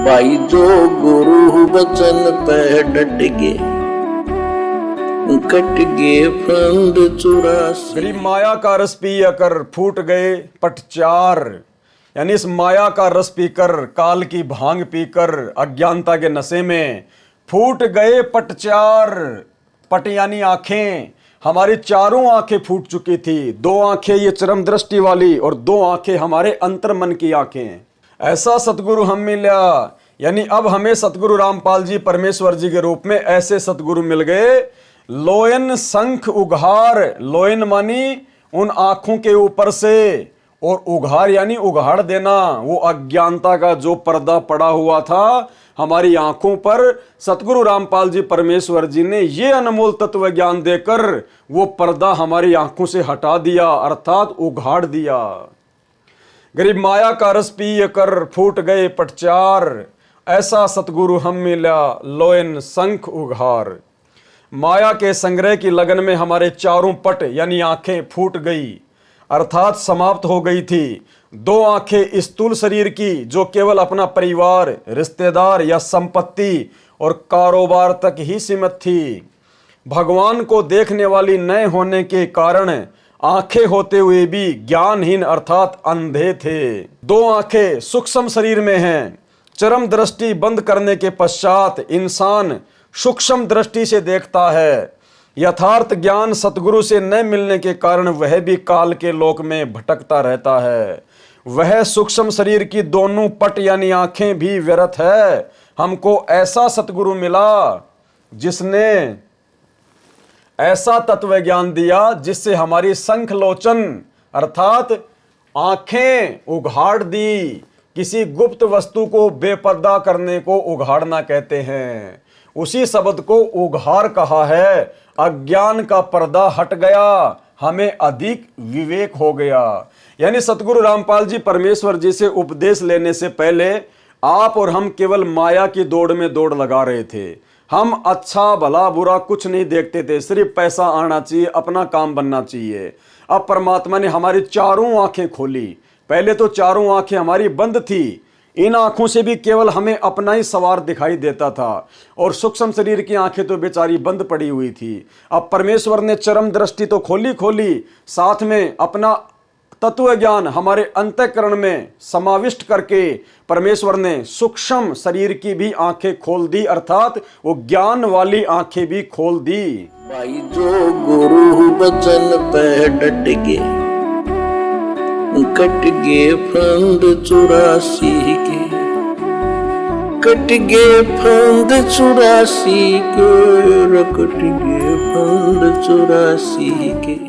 भाई जो गुरु बचन पे डट गे, कट गे फंद 84। गरीब माया का रस पी कर फूट गए पट चार, यानी इस माया का रस पीकर, काल की भांग पीकर, अज्ञानता के नशे में फूट गए पट चार। पट यानी आंखें, हमारी चारों आंखें फूट चुकी थी। दो आंखें ये चरम दृष्टि वाली और दो आंखें हमारे अंतर मन की आंखें। ऐसा सतगुरु हम मिला, यानी अब हमें सतगुरु रामपाल जी परमेश्वर जी के रूप में ऐसे सतगुरु मिल गए। लोयन शंख उघार, लोयन मानी उन आंखों के ऊपर से, और उघार यानी उघाड़ देना, वो अज्ञानता का जो पर्दा पड़ा हुआ था हमारी आंखों पर, सतगुरु रामपाल जी परमेश्वर जी ने ये अनमोल तत्व ज्ञान देकर वो पर्दा हमारी आंखों से हटा दिया, अर्थात उघाड़ दिया। गरीब माया का रस पी कर फूट गए पट चार, ऐसा सतगुरु हम मिला लोयन शंख उघार। माया के संग्रह की लगन में हमारे चारों पट यानी आंखें फूट गई, अर्थात समाप्त हो गई थी। दो आंखें स्थूल शरीर की जो केवल अपना परिवार, रिश्तेदार या संपत्ति और कारोबार तक ही सीमित थी। भगवान को देखने वाली न होने के कारण आंखें होते हुए भी ज्ञानहीन अर्थात अंधे थे। दो आंखें सूक्ष्म शरीर में हैं। चरम दृष्टि बंद करने के पश्चात इंसान सूक्ष्म दृष्टि से देखता है। यथार्थ ज्ञान सतगुरु से न मिलने के कारण वह भी काल के लोक में भटकता रहता है। वह सूक्ष्म शरीर की दोनों पट यानी आंखें भी व्यर्थ है। हमको ऐसा सतगुरु मिला जिसने ऐसा तत्व ज्ञान दिया जिससे हमारी शंख लोचन अर्थात आंखें उघाड़ दी। किसी गुप्त वस्तु को बेपर्दा करने को उघाड़ना कहते हैं। उसी शब्द को उघार कहा है। अज्ञान का पर्दा हट गया, हमें अधिक विवेक हो गया। यानी सतगुरु रामपाल जी परमेश्वर जी से उपदेश लेने से पहले आप और हम केवल माया की दौड़ में दौड़ लगा रहे थे। हम अच्छा भला बुरा कुछ नहीं देखते थे, सिर्फ पैसा आना चाहिए, अपना काम बनना चाहिए। अब परमात्मा ने हमारी चारों आंखें खोली। पहले तो चारों आंखें हमारी बंद थी। इन आंखों से भी केवल हमें अपना ही सवार दिखाई देता था और सूक्ष्म शरीर की आंखें तो बेचारी बंद पड़ी हुई थी। अब परमेश्वर ने चरम दृष्टि तो खोली, साथ में अपना तत्व ज्ञान हमारे अंतःकरण में समाविष्ट करके परमेश्वर ने सूक्ष्म शरीर की भी आंखें खोल दी, अर्थात वो ज्ञान वाली आंखें भी खोल दी। भाई जो गुरु बचन पे डट गे, कट गे फंद 84 के, कट गे फंद 84 के, कट गे फंद 84 के।